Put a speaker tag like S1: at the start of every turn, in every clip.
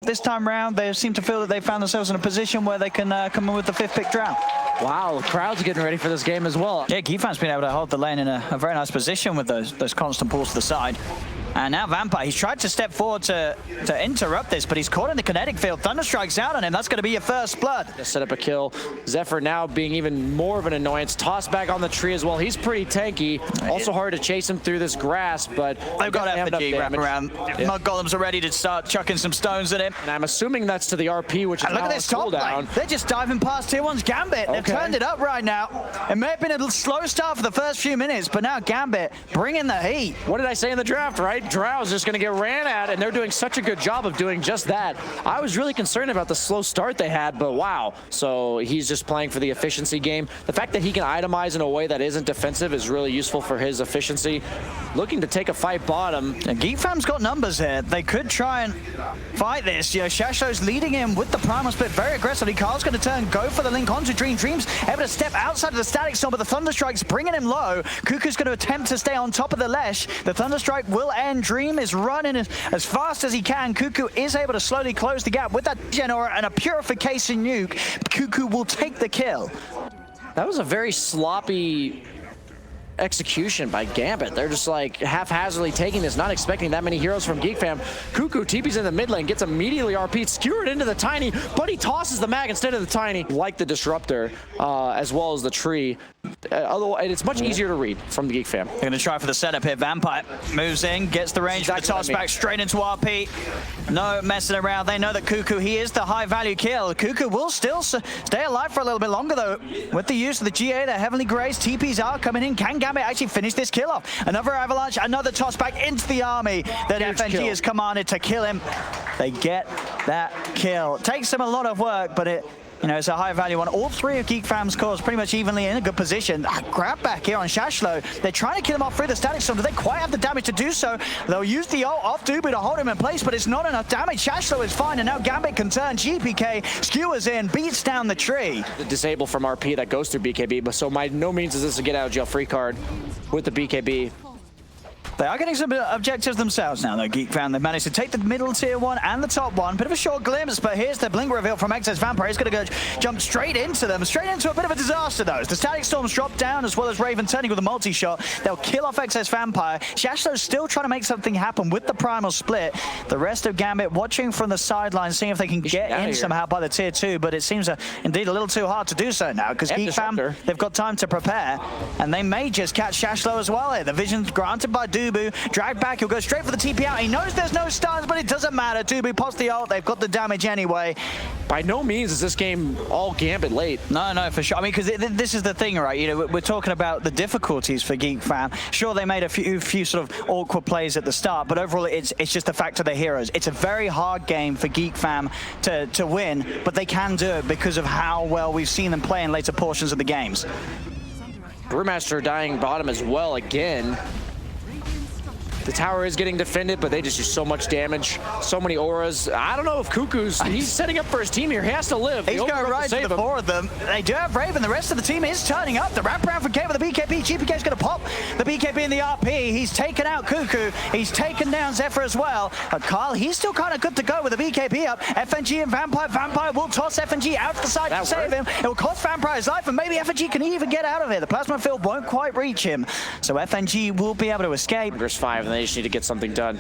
S1: This time round, they seem to feel that they found themselves in a position where they can come in with the 5th pick draft.
S2: Wow, the crowd's getting ready for this game as well.
S1: Yeah, GEEK's been able to hold the lane in a very nice position with those constant pulls to the side. And now Vampire, he's tried to step forward to interrupt this, but he's caught in the kinetic field. Thunderstrike's out on him. That's going to be your first blood.
S2: Set up a kill. Zephyr now being even more of an annoyance. Tossed back on the tree as well. He's pretty tanky. Also hard to chase him through this grass, but
S1: they've got FNG wrapping around. Yeah. Mud Golems are ready to start chucking some stones at him.
S2: And I'm assuming that's to the RP, which is
S1: look at this top lane. They're just diving past Tier 1's GAMBIT. They've turned it up right now. It may have been a slow start for the first few minutes, but now GAMBIT bringing the heat.
S2: What did I say in the draft, right? Drow's just going to get ran at, and they're doing such a good job of doing just that. I was really concerned about the slow start they had, but wow. So he's just playing for the efficiency game. The fact that he can itemize in a way that isn't defensive is really useful for his efficiency. Looking to take a fight bottom.
S1: And GEEK's got numbers here. They could try and fight this. You know, Shashlo's leading him with the primal split very aggressively. Carl's going to go for the link onto Dream. Dream's able to step outside of the static storm, but the Thunderstrike's bringing him low. Kuku's going to attempt to stay on top of the Lesh. The Thunderstrike will end. Dream is running as fast as he can. Kuku is able to slowly close the gap with that Genora and a Purification nuke. Kuku will take the kill.
S2: That was a very sloppy execution by GAMBIT. They're just like haphazardly taking this, not expecting that many heroes from GEEK fam. Kuku TP's in the mid lane, gets immediately RP'd, skewered into the Tiny, but he tosses the mag instead of the Tiny. Like the Disruptor, as well as the tree. Although it's much easier to read from the GEEK fam.
S1: They're going to try for the setup here. Vampire moves in, gets the range for the toss back straight into RP. No messing around. They know that Kuku, he is the high value kill. Kuku will still stay alive for a little bit longer though. With the use of the GA, the Heavenly Grace, TPs are coming in. Can GAMBIT actually finish this kill off? Another avalanche, another toss back into the army that FNG has commanded to kill him. They get that kill. It takes them a lot of work, but it's a high value one. All three of GEEK fam's cores pretty much evenly in a good position. Grab back here on Shashlo. They're trying to kill him off through the static storm. Do they quite have the damage to do so? They'll use the ult off Dubu to hold him in place, but it's not enough damage. Shashlo is fine, and now GAMBIT can turn. GPK skewers in, beats down the tree.
S2: The disable from RP that goes through BKB, but so by no means is this a get out of jail free card with the BKB.
S1: They are getting some objectives themselves now, though, GEEK fam. They've managed to take the middle tier 1 and the top one. Bit of a short glimpse, but here's the blink reveal from XS Vampire. He's going to go jump straight into them. Straight into a bit of a disaster, though. As the Static Storms drop down, as well as Raven turning with a multi-shot. They'll kill off XS Vampire. Shashlo's still trying to make something happen with the primal split. The rest of GAMBIT watching from the sidelines, seeing if they can get in somehow by the tier 2, but it seems indeed a little too hard to do so now, because GEEK fam, they've got time to prepare, and they may just catch Shashlo as well here. The vision's granted by Dubu. Dragged back, he'll go straight for the TP out. He knows there's no stuns, but it doesn't matter. Dubu pops the ult, they've got the damage anyway.
S2: By no means is this game all GAMBIT late.
S1: No, for sure. I mean, because this is the thing, right? You know, we're talking about the difficulties for GEEK fam. Sure, they made a few sort of awkward plays at the start, but overall, it's just the fact of the heroes. It's a very hard game for GEEK fam to win, but they can do it because of how well we've seen them play in later portions of the games.
S2: Brewmaster dying bottom as well again. The tower is getting defended, but they just do so much damage, so many auras. I don't know if he's setting up for his team here. He has to live.
S1: He's going right to the 4 of them. They do have Raven. The rest of the team is turning up. The wraparound from K with the BKB. GPK's going to pop the BKB in the RP. He's taken out Kuku. He's taken down Zephyr as well. But Carl, he's still kind of good to go with the BKB up. FNG and Vampire. Vampire will toss FNG out to the side to save him. It will cost Vampire his life, and maybe FNG can even get out of it. The plasma field won't quite reach him. So FNG will be able to escape.
S2: There's 5, and they just need to get something done.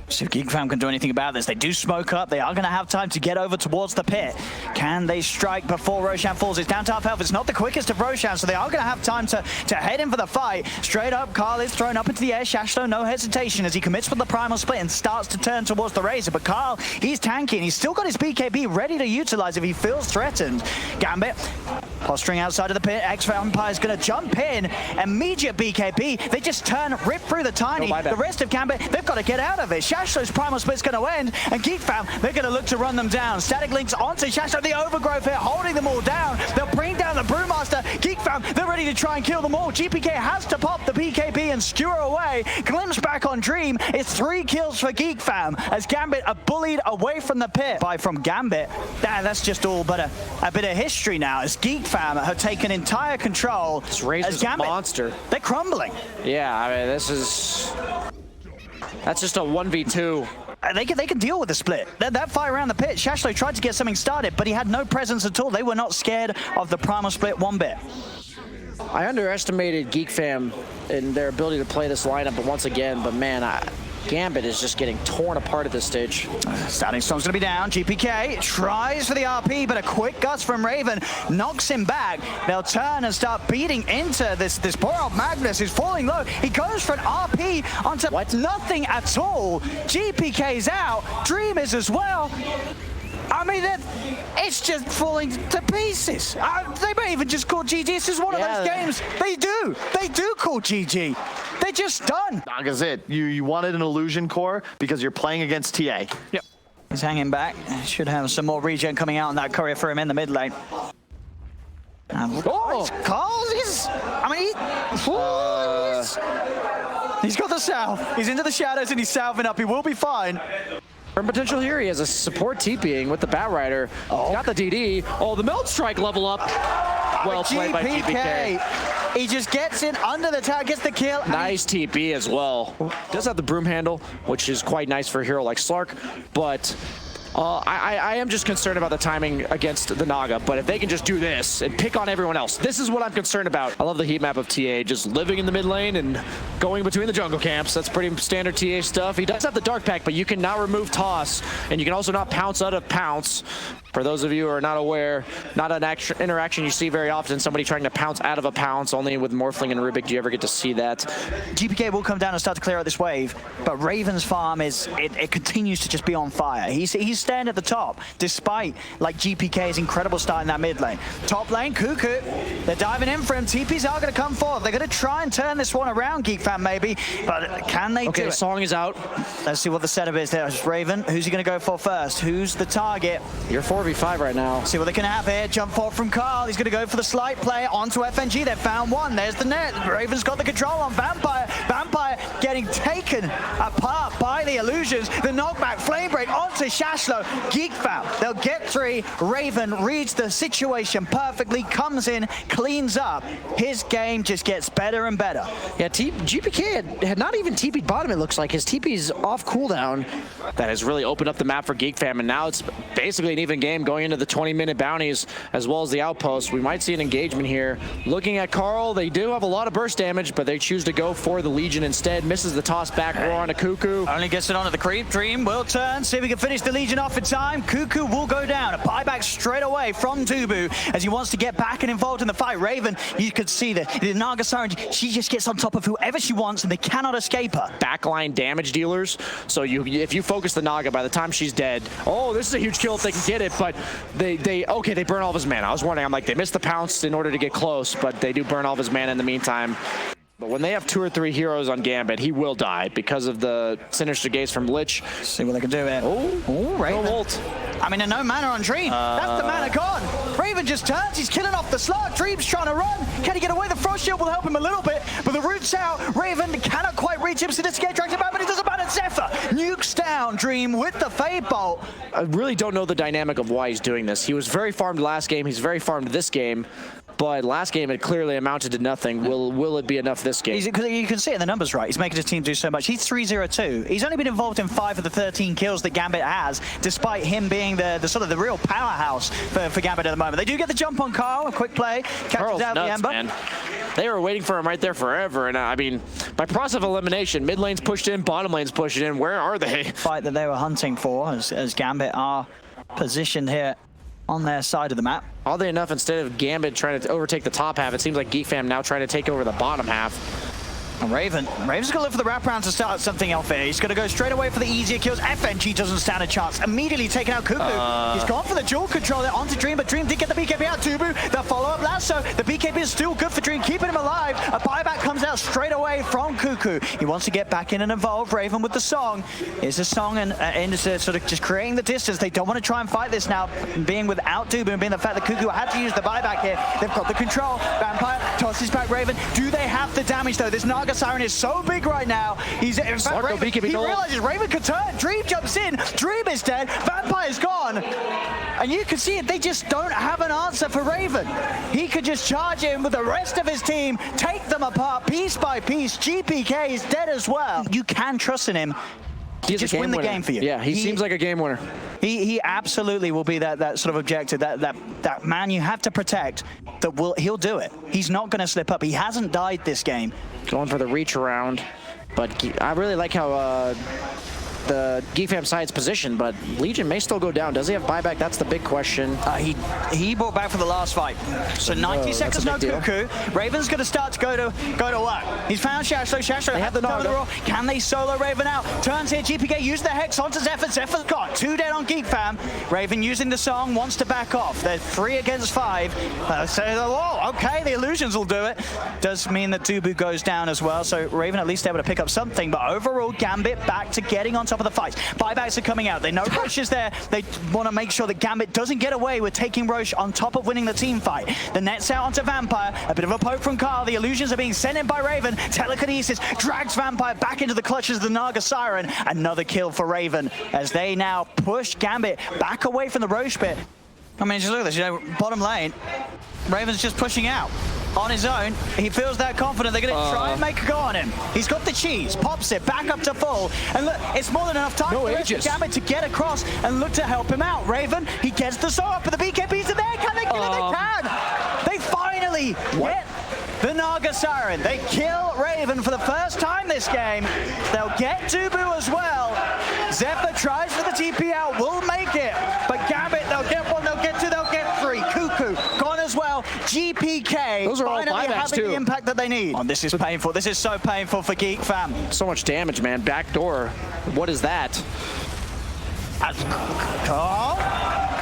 S1: So if GEEK fam can do anything about this, they do smoke up. They are going to have time to get over towards the pit. Can they strike before Roshan falls? It's down to half health. It's not the quickest of Roshan, so they are going to have time to head in for the fight. Straight up, Carl is thrown up into the air. Shashlo, no hesitation as he commits with the primal split and starts to turn towards the Razor. But Carl, he's tanking. He's still got his BKB ready to utilize if he feels threatened. GAMBIT posturing outside of the pit. X-Vampire is going to jump in. Immediate BKB. They just rip through the Tiny. The rest of GAMBIT, they've got to get out of it. Shashlo's primal split's going to end, and GEEK fam, they're going to look to run them down. Static links onto Shashlo, the overgrowth here, holding them all down. They'll bring down the Brewmaster. GEEK fam, they're ready to try and kill them all. GPK has to pop the BKB and skewer away. Glimpse back on Dream. It's 3 kills for GEEK fam as GAMBIT are bullied away from the pit. From GAMBIT, that's just all but a bit of history now as GEEK fam have taken entire control.
S2: This Razor's a monster.
S1: They're crumbling.
S2: Yeah, I mean, that's just a 1v2.
S1: they can deal with the split. That fight around the pit, Shashlo tried to get something started, but he had no presence at all. They were not scared of the primal split one bit.
S2: I underestimated GEEK fam and their ability to play this lineup once again, but man, GAMBIT is just getting torn apart at this stage.
S1: Starting Storm's gonna be down. GPK tries for the RP, but a quick gust from Raven knocks him back. They'll turn and start beating into this poor old Magnus who's falling low. He goes for an RP onto nothing at all. GPK's out. Dream is as well. I mean, it's just falling to pieces. They may even just call GG. This is one of those games. They do call GG. They're just done.
S3: Naga's it. You wanted an illusion core because you're playing against TA.
S1: Yep. He's hanging back. Should have some more regen coming out on that courier for him in the mid lane. Carl is... I mean, he's got the salve. He's into the shadows and he's salving up. He will be fine.
S2: Potential here, he has a support TPing with the Batrider. He's got the DD. Oh, the Melt Strike level up. Well played by GPK.
S1: He just gets in under the tower, gets the kill.
S2: Nice TP as well. Does have the broom handle, which is quite nice for a hero like Slark, but I am just concerned about the timing against the Naga, but if they can just do this and pick on everyone else, this is what I'm concerned about. I love the heat map of TA, just living in the mid lane and going between the jungle camps. That's pretty standard TA stuff. He does have the Dark Pack, but you can now remove Toss, and you can also not pounce out of Pounce. For those of you who are not aware, not an interaction you see very often, somebody trying to pounce out of a pounce. Only with Morphling and Rubik do you ever get to see that. GPK
S1: will come down and start to clear out this wave, but Raven's farm it continues to just be on fire. He's staying at the top, despite like GPK's incredible start in that mid lane. Top lane, Cuckoo, they're diving in for him. TPs are going to come forth. They're going to try and turn this one around, Geek Fam, maybe, but can they do it?
S2: Okay, Song is out.
S1: Let's see what the setup is there. Raven, who's he going to go for first? Who's the target?
S2: You're 4v5 right now.
S1: See what they can have here. Jump forward from Carl. He's going to go for the slight play onto FNG. They've found one. There's the net. Raven's got the control on Vampire. Vampire getting taken apart by the illusions. The knockback, flame break onto Shashlo. Geek Fam, they'll get 3. Raven reads the situation perfectly, comes in, cleans up. His game just gets better and better.
S2: Yeah, GPK had not even TP'd bottom, it looks like. His TP's off cooldown. That has really opened up the map for Geek Fam, and now it's basically an even game going into the 20-minute bounties as well as the outpost. We might see an engagement here. Looking at Carl, they do have a lot of burst damage, but they choose to go for the Legion instead. Misses the toss back, roar on a Cuckoo.
S1: Only gets it onto the creep. Dream will turn, see if he can finish the Legion off in time. Cuckoo will go down. A buyback straight away from Dubu as he wants to get back and involved in the fight. Raven, you could see the Naga Siren, she just gets on top of whoever she wants and they cannot escape her.
S2: Backline damage dealers. So if you focus the Naga, by the time she's dead, oh, this is a huge kill if they can get it, but they burn all of his mana. I was wondering, I'm like, they missed the pounce in order to get close, but they do burn all of his mana in the meantime. But when they have 2 or 3 heroes on Gambit, he will die because of the Sinister Gaze from Lich.
S1: See what they can do here.
S2: Oh,
S1: Raven.
S2: No ult.
S1: I mean, no mana on Dream. That's the mana gone. Raven just turns. He's killing off the slug. Dream's trying to run. Can he get away? The Frost Shield will help him a little bit, but the root's out. Raven cannot quite reach him. Sinister Gaze drags him back, but it doesn't matter. Zephyr nukes down Dream with the Fade Bolt.
S2: I really don't know the dynamic of why he's doing this. He was very farmed last game. He's very farmed this game. But last game, it clearly amounted to nothing. Will it be enough this game?
S1: You can see it in the numbers, right? He's making his team do so much. He's 3-0-2. He's only been involved in 5 of the 13 kills that Gambit has, despite him being the sort of the real powerhouse for Gambit at the moment. They do get the jump on Carl, a quick play, catches out the Ember. Man.
S2: They were waiting for him right there forever, and I mean, by process of elimination, mid lane's pushed in, bottom lane's pushed in. Where are they?
S1: Fight that they were hunting for as Gambit are positioned here on their side of the map.
S2: Oddly enough, instead of Gambit trying to overtake the top half, it seems like Geek Fam now trying to take over the bottom half.
S1: And Raven's going to look for the wraparound to start something off here. He's going to go straight away for the easier kills. FNG doesn't stand a chance. Immediately taking out Cuckoo. He's gone for the dual control there onto Dream, but Dream did get the BKB out. Dubu, the follow-up lasso. The BKB is still good for Dream, keeping him alive. A buyback comes out straight away from Cuckoo. He wants to get back in and involve. Raven with the song. Here's the song and into sort of just creating the distance. They don't want to try and fight this now, being without Dubu and being the fact that Cuckoo had to use the buyback here. They've got the control. Vampire tosses back Raven. Do they have the damage though? This Naga Siren is so big right now. He's in fact, Raven, he realizes Raven could turn. Dream jumps in. Dream is dead. Vampire's gone. And you can see it. They just don't have an answer for Raven. He could just charge in with the rest of his team, take them apart piece by piece. GPK is dead as well. You can trust in him
S2: He's
S1: just
S2: a game
S1: win the
S2: winner.
S1: game for you.
S2: Yeah, he seems like a game winner.
S1: He absolutely will be that sort of objective, that man you have to protect. He'll do it. He's not going to slip up. He hasn't died this game.
S2: Going for the reach around, but I really like how the GEEK fam side's position, but Legion may still go down. Does he have buyback? That's the big question.
S1: He brought back for the last fight. So 90 seconds, no Cuckoo. Raven's going to start to go to work. He's found Shashlo. Shashlo
S2: They
S1: have
S2: have
S1: the
S2: the
S1: roll. Can they solo Raven out? Turns here, GPK use the Hex onto Zephyr. Zephyr's got 2 dead on GEEK fam. Raven using the song, wants to back off. They're 3 against 5. Okay, the illusions will do it. Does mean that Dubu goes down as well, so Raven at least able to pick up something, but overall, GAMBIT back to getting on top of the fights. Buybacks are coming out. They know Roche is there. They want to make sure that GAMBIT doesn't get away with taking Roche on top of winning the team fight. The net's out onto Vampire. A bit of a poke from Carl. The illusions are being sent in by Raven. Telekinesis drags Vampire back into the clutches of the Naga Siren. Another kill for Raven as they now push GAMBIT back away from the Roche pit. I mean, just look at this. Bottom lane, Raven's just pushing out. On his own, he feels that confident. They're going to try and make a go on him. He's got the cheese, pops it back up to full, and look, it's more than enough time for GAMBIT to get across and look to help him out. Raven, he gets the sword, but the BKBs are there. Can they kill it? They can. They finally get the Naga Siren. They kill Raven for the first time this game. They'll get Dubu as well. Zephyr tries for the TP out, will make it, but GAMBIT, they'll get 1, they'll get 2, they'll get 3. Cuckoo gone as well. GPK
S2: those are all
S1: finally having the impact that they need. Oh, this is painful. This is so painful for GEEK fam.
S2: So much damage, man. Backdoor. What is that?
S1: Carl,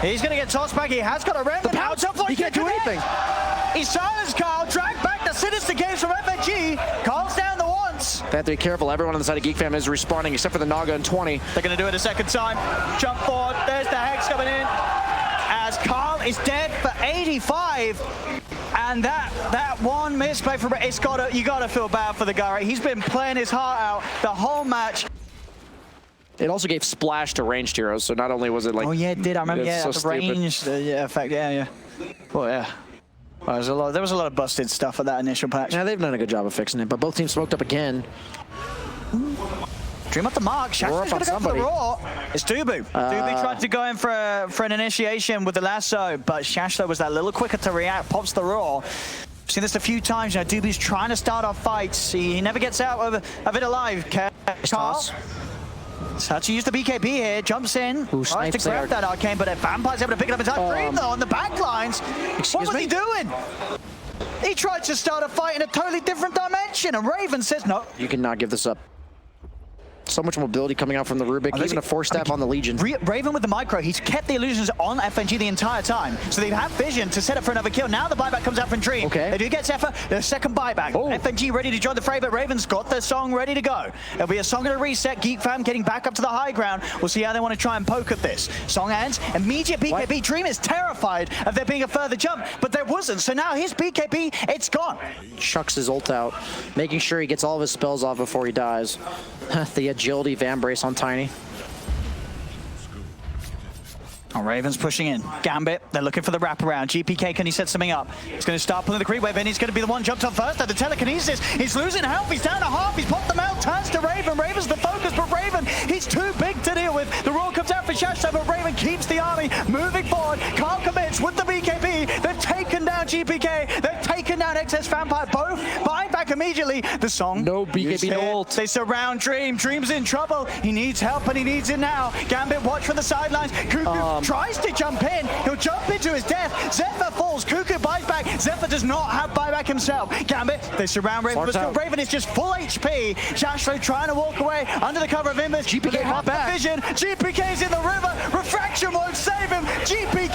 S1: he's going to get tossed back. He has got a rem.
S2: He can't do anything.
S1: He silenced Carl, dragged back the Sinister Games from FNG. Carl's down the once.
S2: They have to be careful. Everyone on the side of GEEK fam is responding except for the Naga and 20.
S1: They're going to do it a second time. Jump forward. There's the Hex coming in. As Carl is dead for 85. And that one misplay from you gotta feel bad for the guy, right? He's been playing his heart out the whole match.
S2: It also gave splash to ranged heroes, so not only was it like...
S1: Oh yeah, it did. I remember, yeah,
S2: so
S1: the range effect, yeah. Well, yeah. Well, there was a lot of busted stuff at that initial patch.
S2: Yeah, they've done a good job of fixing it, but both teams smoked up again.
S1: Dream up the mark. Shashlo's going to go for the raw. It's Dubu. Dubu tried to go in for an initiation with the lasso, but Shashlo was that little quicker to react. Pops the raw. I've seen this a few times. You know, Dubu's trying to start off fights. He never gets out of it alive. Carl. So to use the BKB here, jumps in, tries to grab that arcane, but Vampire's able to pick it up in time. Dream though on the back lines. What was he doing? He tried to start a fight in a totally different dimension, and Raven says no.
S2: You cannot give this up. So much mobility coming out from the Rubik, even a 4-step on the Legion.
S1: Raven with the micro, he's kept the illusions on FNG the entire time. So they've had vision to set up for another kill. Now the buyback comes out from Dream.
S2: Okay.
S1: They do get Zephyr, the second buyback. FNG ready to join the fray, but Raven's got their song ready to go. It'll be a song and a reset. GEEK fam getting back up to the high ground. We'll see how they want to try and poke at this. Song ends, immediate BKB. What? Dream is terrified of there being a further jump, but there wasn't. So now his BKB, it's gone.
S2: Chucks his ult out, making sure he gets all of his spells off before he dies. The agility Van Brace on Tiny.
S1: Oh, Raven's pushing in. GAMBIT, they're looking for the wraparound. GPK, can he set something up? He's going to start pulling the creep wave in. He's going to be the one jumped on first at the telekinesis. He's losing health. He's down to half. He's popped them out. Turns to Raven. Raven's the focus, but Raven, he's too big to deal with. The roar comes out for Shashlo, but Raven keeps the army moving forward. Carl commits with the BKB. They've taken down GPK. They've taken down XS Vampire. Both buying back immediately. The song.
S2: No BKB, no ult.
S1: They surround Dream. Dream's in trouble. He needs help, and he needs it now. GAMBIT watch from the sidelines. Cuckoo tries to jump in. He'll jump into his death. Zephyr falls. Cuckoo buys back. Zephyr does not have buyback himself. GAMBIT, they surround Raven, but still Raven is just full HP. Shashlo trying to walk away under the cover of Imbus.
S2: GPK
S1: have back. Vision. GPK's in the river. Refraction won't save him. GPK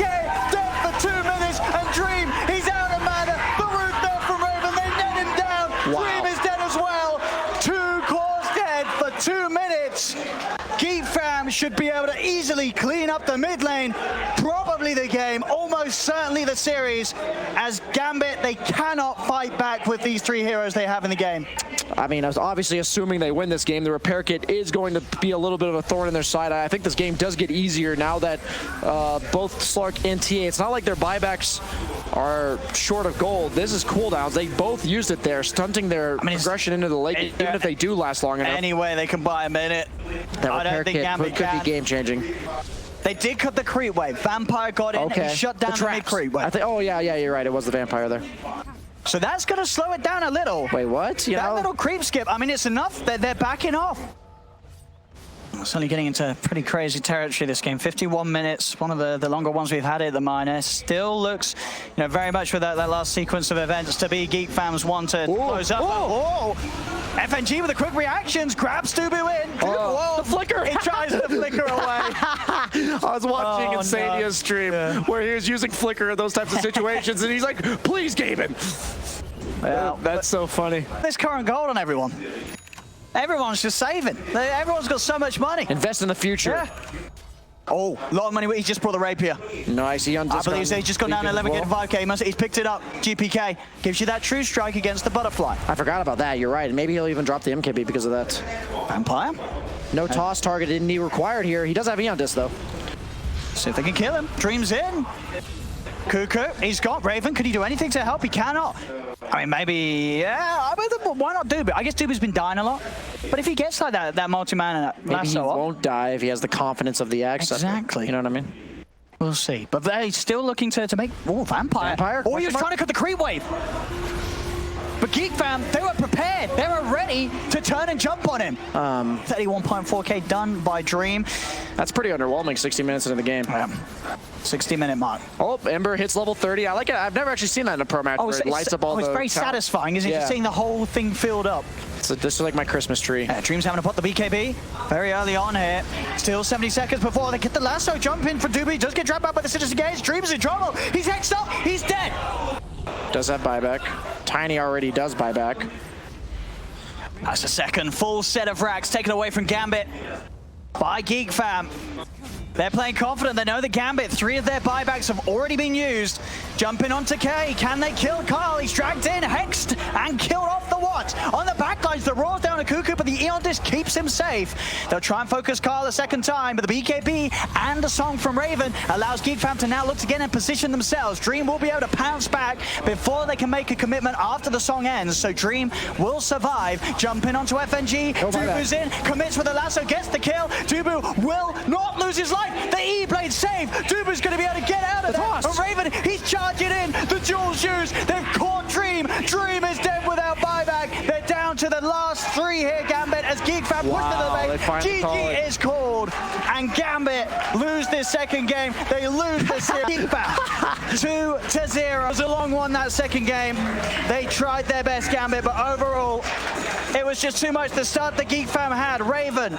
S1: dead for 2 minutes, and Dream, he's out of mana. The root there from Raven. They net him down.
S2: Wow.
S1: Dream is dead as well. 2 cores dead for 2 minutes. GEEK fam should be able to easily clean up the mid lane, probably the game, almost certainly the series, as GAMBIT, they cannot fight back with these 3 heroes they have in the game.
S2: I mean, I was obviously assuming they win this game. The repair kit is going to be a little bit of a thorn in their side. I think this game does get easier now that both Slark and TA, it's not like their buybacks are short of gold. This is cooldowns. They both used it there, stunting their progression into the late, even if they do last long enough.
S1: Anyway, they can buy a minute.
S2: That
S1: I
S2: repair
S1: don't think
S2: kit
S1: Gambit
S2: could be
S1: can.
S2: game changing.
S1: They did cut the creep wave. Vampire got in and he shut down the mid creep wave.
S2: Oh, yeah, you're right. It was the vampire there.
S1: So that's going to slow it down a little.
S2: Wait, what?
S1: That little creep skip, I mean, it's enough that they're backing off. Certainly getting into pretty crazy territory this game. 51 minutes, one of the longer ones we've had at the minor. Still looks, you know, very much with that last sequence of events to be GEEK Fam's one to close up. Oh! FNG with the quick reactions, grabs Dubu in.
S2: The flicker!
S1: He tries to flicker away.
S2: I was watching Insania's stream where he was using flicker in those types of situations, and he's like, please, Gaben. That's so funny.
S1: There's current gold on everyone. Everyone's just saving. Everyone's got so much money.
S2: Invest in the future.
S1: Yeah. Oh, a lot of money. He just brought the rapier.
S2: Nice. He
S1: I believe he's just gone down 11 get 5k. He's picked it up. GPK gives you that true strike against the butterfly.
S2: I forgot about that. You're right. Maybe he'll even drop the MKB because of that.
S1: Vampire.
S2: No toss target didn't need required here. He does have Eon Disc though.
S1: See if they can kill him. Dreams in. Cuckoo, he's got Raven. Could he do anything to help? He cannot. I mean, maybe, yeah, why not Dubu? I guess Dubu's been dying a lot. But if he gets like that multi-man and that
S2: maybe
S1: lasso
S2: he
S1: up,
S2: won't die if he has the confidence of the X.
S1: Exactly.
S2: You know what I mean?
S1: We'll see. But they're still looking to make... Oh, Vampire. Oh, he was trying to cut the creep wave. But GEEK Fam, they were prepared. They were ready to turn and jump on him. 31.4k done by Dream.
S2: That's pretty underwhelming 60 minutes into the game.
S1: 60-minute mark.
S2: Oh, Ember hits level 30. I like it. I've never actually seen that in a pro match where it lights up all the...
S1: It's very satisfying, isn't it? Just seeing the whole thing filled up.
S2: So this is like my Christmas tree.
S1: Dream's having to put the BKB very early on here. Still 70 seconds before they get the lasso jump in for Dubu. He does get trapped out by the Citizen Gaze. Dream's in trouble. He's hexed up. He's dead.
S2: Does have buyback. Tiny already does buyback.
S1: That's the second full set of racks taken away from GAMBIT by GEEK Fam. They're playing confident. They know the GAMBIT. 3 of their buybacks have already been used. Jumping onto K. Can they kill Carl? He's dragged in, hexed, and killed off the Watch. On the backlines, the Roar's down to Cuckoo, but the Eon Disc keeps him safe. They'll try and focus Carl a second time, but the BKB and a song from Raven allows GEEK Fam to now look to get and position themselves. Dream will be able to pounce back before they can make a commitment after the song ends. So Dream will survive. Jumping onto FNG. Dubu's in, commits with a lasso, gets the kill. Dubu will not lose his life. The E-blade save. Dubu's going to be able to get out of that. And Raven, he's charging in. The dual shoes. They've caught Dream. Dream is dead without buyback. They're down to the last 3 here, GAMBIT, as GEEK Fam push to the lane. GG is called. And GAMBIT lose this second game. They lose this series. GEEK Fam 2-0. It was a long one, that second game. They tried their best, GAMBIT, but overall, it was just too much. The start that GEEK Fam had. Raven